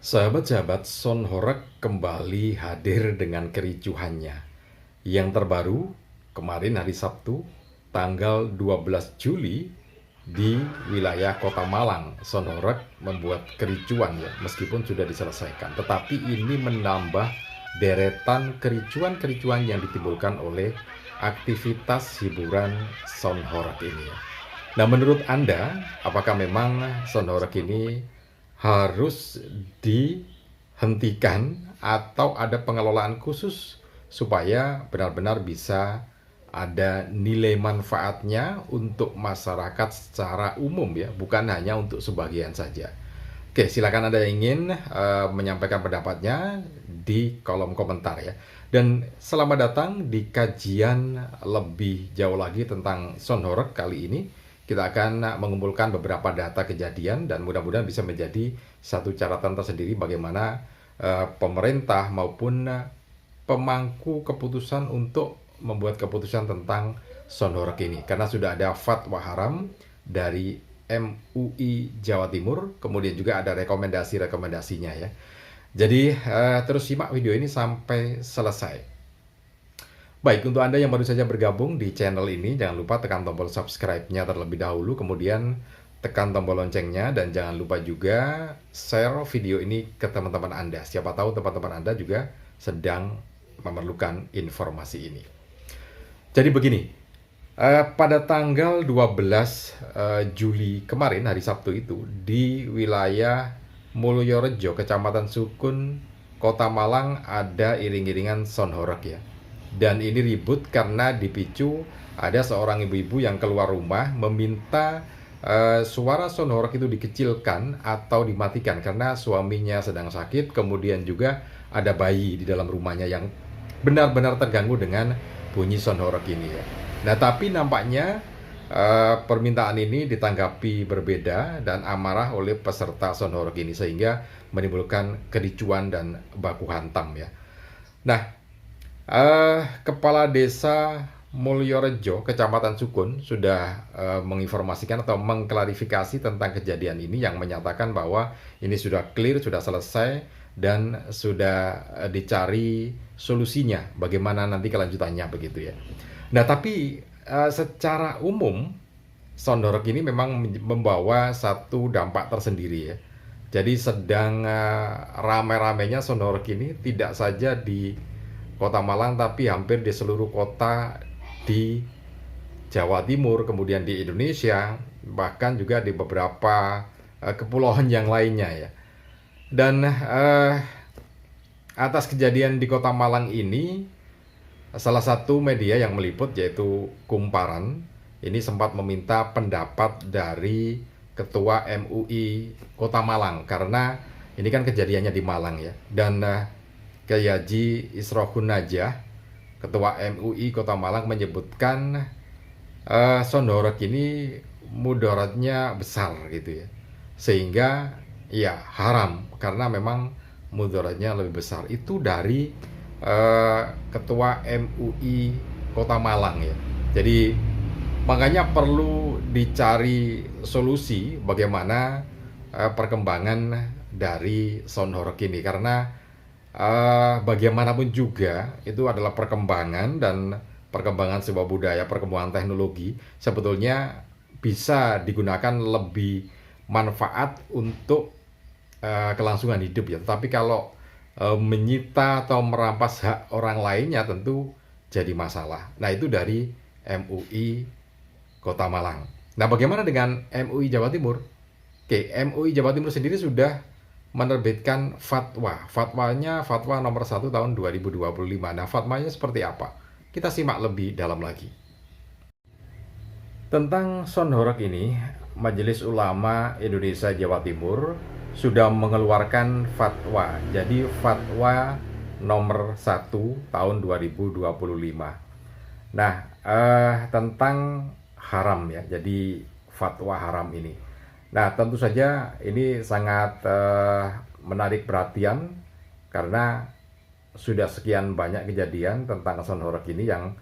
Sahabat-sahabat, Son Horeg kembali hadir dengan kericuhannya. Yang terbaru, kemarin hari Sabtu, tanggal 12 Juli, di wilayah Kota Malang, Son Horeg membuat kericuan ya, meskipun sudah diselesaikan. Tetapi ini menambah deretan kericuan-kericuan yang ditimbulkan oleh aktivitas hiburan Son Horeg ini ya. Nah, menurut Anda, apakah memang Son Horeg ini harus dihentikan atau ada pengelolaan khusus supaya benar-benar bisa ada nilai manfaatnya untuk masyarakat secara umum ya, bukan hanya untuk sebagian saja. Oke, silakan Anda yang ingin menyampaikan pendapatnya di kolom komentar ya. Dan selamat datang di kajian lebih jauh lagi tentang Son Horeg kali ini. Kita akan mengumpulkan beberapa data kejadian dan mudah-mudahan bisa menjadi satu catatan tersendiri bagaimana pemerintah maupun pemangku keputusan untuk membuat keputusan tentang Son Horeg ini. Karena sudah ada fatwa haram dari MUI Jawa Timur, kemudian juga ada rekomendasi-rekomendasinya ya. Jadi terus simak video ini sampai selesai. Baik, untuk Anda yang baru saja bergabung di channel ini, jangan lupa tekan tombol subscribe-nya terlebih dahulu, kemudian tekan tombol loncengnya, dan jangan lupa juga share video ini ke teman-teman Anda. Siapa tahu teman-teman Anda juga sedang memerlukan informasi ini. Jadi begini, pada tanggal 12 Juli kemarin, hari Sabtu itu, di wilayah Mulyorejo, Kecamatan Sukun, Kota Malang, ada iring-iringan Son Horeg ya. Dan ini ribut karena dipicu ada seorang ibu-ibu yang keluar rumah meminta suara Son Horeg itu dikecilkan atau dimatikan karena suaminya sedang sakit, kemudian juga ada bayi di dalam rumahnya yang benar-benar terganggu dengan bunyi Son Horeg ini ya. Nah, tapi nampaknya permintaan ini ditanggapi berbeda dan amarah oleh peserta Son Horeg ini sehingga menimbulkan kericuan dan baku hantam ya. Nah, Kepala Desa Mulyorejo, Kecamatan Sukun, sudah menginformasikan atau mengklarifikasi tentang kejadian ini yang menyatakan bahwa ini sudah clear, sudah selesai, dan sudah dicari solusinya, bagaimana nanti kelanjutannya begitu ya. Nah, tapi secara umum, Son Horeg ini memang membawa satu dampak tersendiri ya. Jadi sedang rame-ramenya Son Horeg ini tidak saja di Kota Malang, tapi hampir di seluruh kota di Jawa Timur, kemudian di Indonesia, bahkan juga di beberapa kepulauan yang lainnya ya. Dan atas kejadian di Kota Malang ini, salah satu media yang meliput yaitu Kumparan ini sempat meminta pendapat dari Ketua MUI Kota Malang karena ini kan kejadiannya di Malang ya. Dan Kiai Haji Isrohun Najah, Ketua MUI Kota Malang, menyebutkan Son Horeg ini mudaratnya besar gitu ya, sehingga ya haram karena memang mudaratnya lebih besar. Itu dari Ketua MUI Kota Malang ya. Jadi makanya perlu dicari solusi bagaimana perkembangan dari Son Horeg ini karena bagaimanapun juga itu adalah perkembangan dan perkembangan sebuah budaya, perkembangan teknologi sebetulnya bisa digunakan lebih manfaat untuk kelangsungan hidup ya. Tapi kalau menyita atau merampas hak orang lainnya tentu jadi masalah. Nah, itu dari MUI Kota Malang. Nah, bagaimana dengan MUI Jawa Timur? Oke, MUI Jawa Timur sendiri sudah menerbitkan fatwa. Fatwanya fatwa nomor 1 tahun 2025. Nah, fatwanya seperti apa? Kita simak lebih dalam lagi. Tentang Son Horeg ini, Majelis Ulama Indonesia Jawa Timur sudah mengeluarkan fatwa. Jadi fatwa nomor 1 tahun 2025. Nah, tentang haram ya. Jadi fatwa haram ini. Nah, tentu saja ini sangat menarik perhatian karena sudah sekian banyak kejadian tentang Son Horeg ini yang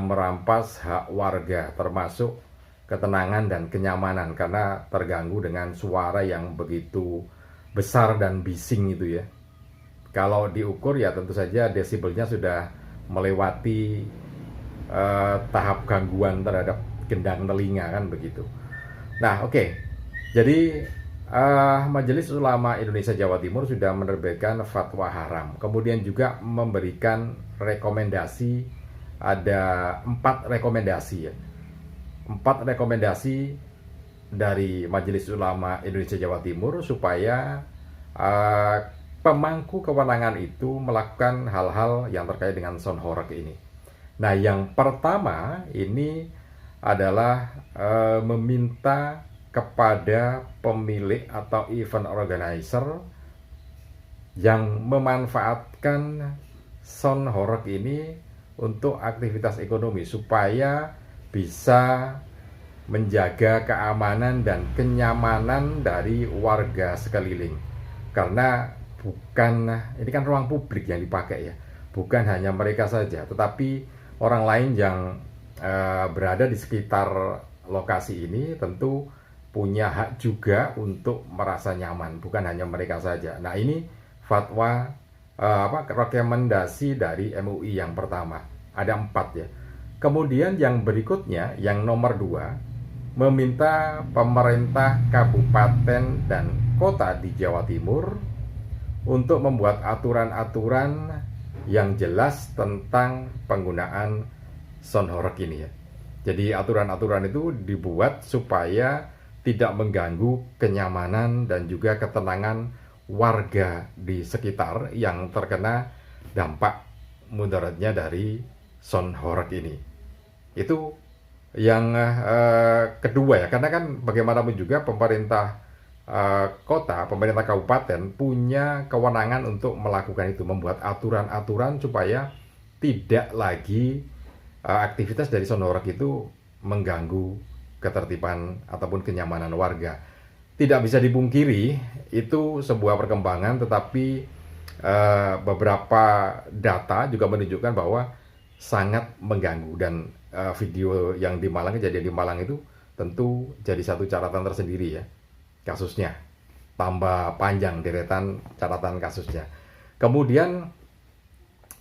merampas hak warga, termasuk ketenangan dan kenyamanan karena terganggu dengan suara yang begitu besar dan bising itu ya. Kalau diukur ya tentu saja desibelnya sudah melewati tahap gangguan terhadap gendang telinga kan begitu. Nah, oke. Jadi Majelis Ulama Indonesia Jawa Timur sudah menerbitkan fatwa haram. Kemudian juga memberikan rekomendasi, ada 4 rekomendasi ya. 4 rekomendasi dari Majelis Ulama Indonesia Jawa Timur supaya pemangku kewenangan itu melakukan hal-hal yang terkait dengan sound horeg ini. Nah, yang pertama ini adalah meminta kepada pemilik atau event organizer yang memanfaatkan sound horeg ini untuk aktivitas ekonomi supaya bisa menjaga keamanan dan kenyamanan dari warga sekeliling. Karena ini kan ruang publik yang dipakai ya, bukan hanya mereka saja, tetapi orang lain yang berada di sekitar lokasi ini tentu punya hak juga untuk merasa nyaman, bukan hanya mereka saja. Nah, ini fatwa rekomendasi dari MUI yang pertama, ada 4 ya. Kemudian yang berikutnya, yang nomor 2, meminta pemerintah kabupaten dan kota di Jawa Timur untuk membuat aturan-aturan yang jelas tentang penggunaan sound horeg ini ya. Jadi aturan-aturan itu dibuat supaya tidak mengganggu kenyamanan dan juga ketenangan warga di sekitar yang terkena dampak mudaratnya dari sound horeg ini. Itu yang kedua ya, karena kan bagaimanapun juga pemerintah kota, pemerintah kabupaten punya kewenangan untuk melakukan itu, membuat aturan-aturan supaya tidak lagi aktivitas dari sound horeg itu mengganggu ketertiban ataupun kenyamanan warga. Tidak bisa dipungkiri itu sebuah perkembangan, tetapi beberapa data juga menunjukkan bahwa sangat mengganggu, dan video yang di Malang, kejadian di Malang itu tentu jadi satu catatan tersendiri ya kasusnya, tambah panjang deretan catatan kasusnya. Kemudian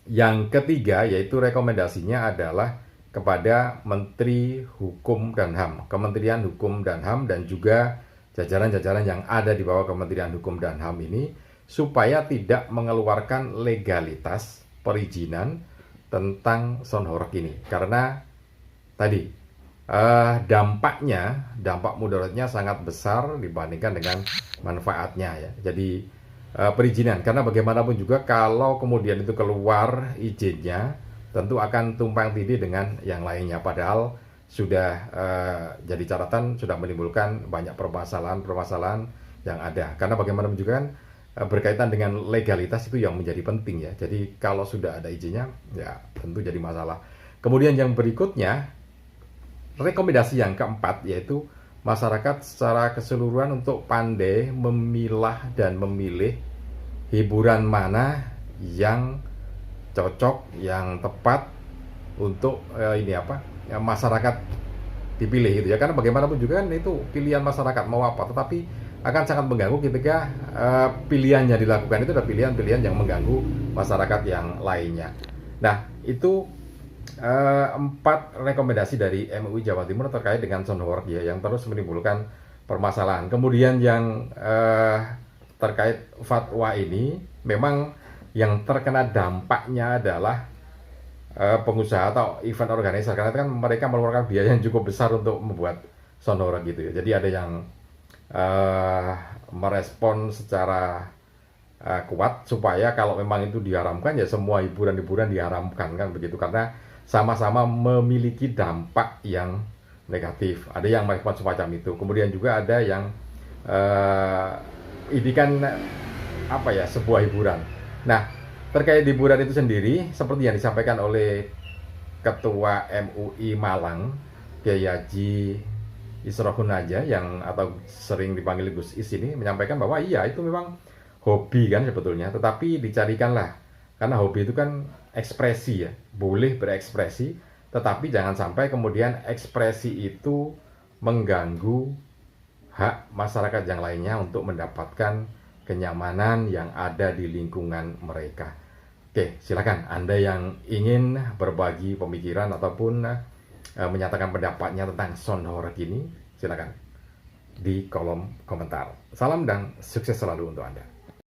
yang ketiga yaitu rekomendasinya adalah kepada Menteri Hukum dan HAM, Kementerian Hukum dan HAM, dan juga jajaran-jajaran yang ada di bawah Kementerian Hukum dan HAM ini supaya tidak mengeluarkan legalitas perizinan tentang sound horeg ini, karena tadi dampak mudaratnya sangat besar dibandingkan dengan manfaatnya ya. Jadi perizinan, karena bagaimanapun juga kalau kemudian itu keluar izinnya tentu akan tumpang tindih dengan yang lainnya, padahal sudah jadi catatan, sudah menimbulkan banyak permasalahan yang ada. Karena bagaimanapun juga kan berkaitan dengan legalitas itu yang menjadi penting ya. Jadi kalau sudah ada izinnya ya tentu jadi masalah. Kemudian yang berikutnya, rekomendasi yang keempat yaitu masyarakat secara keseluruhan untuk pandai memilah dan memilih hiburan mana yang cocok, yang tepat untuk masyarakat dipilih gitu ya. Karena bagaimanapun juga kan itu pilihan masyarakat mau apa, tetapi akan sangat mengganggu ketika pilihannya dilakukan itu adalah pilihan-pilihan yang mengganggu masyarakat yang lainnya. Nah, itu 4 rekomendasi dari MUI Jawa Timur terkait dengan sound horeg ya, yang terus menimbulkan permasalahan. Kemudian yang terkait fatwa ini, memang yang terkena dampaknya adalah pengusaha atau event organizer, karena kan mereka mengeluarkan biaya yang cukup besar untuk membuat sound horeg gitu ya. Jadi ada yang merespon secara kuat supaya kalau memang itu diharamkan ya semua hiburan-hiburan diharamkan kan begitu, karena sama-sama memiliki dampak yang negatif. Ada yang merespon semacam itu. Kemudian juga ada yang ini kan sebuah hiburan. Nah, terkait hiburan itu sendiri, seperti yang disampaikan oleh Ketua MUI Malang, Kiai Haji Isrohun aja, yang atau sering dipanggil Gus Is ini, menyampaikan bahwa iya itu memang hobi kan sebetulnya, tetapi dicarikanlah, karena hobi itu kan ekspresi ya, boleh berekspresi, tetapi jangan sampai kemudian ekspresi itu mengganggu hak masyarakat yang lainnya untuk mendapatkan kenyamanan yang ada di lingkungan mereka. Oke, silakan Anda yang ingin berbagi pemikiran ataupun menyatakan pendapatnya tentang sound horror ini, silakan di kolom komentar. Salam dan sukses selalu untuk Anda.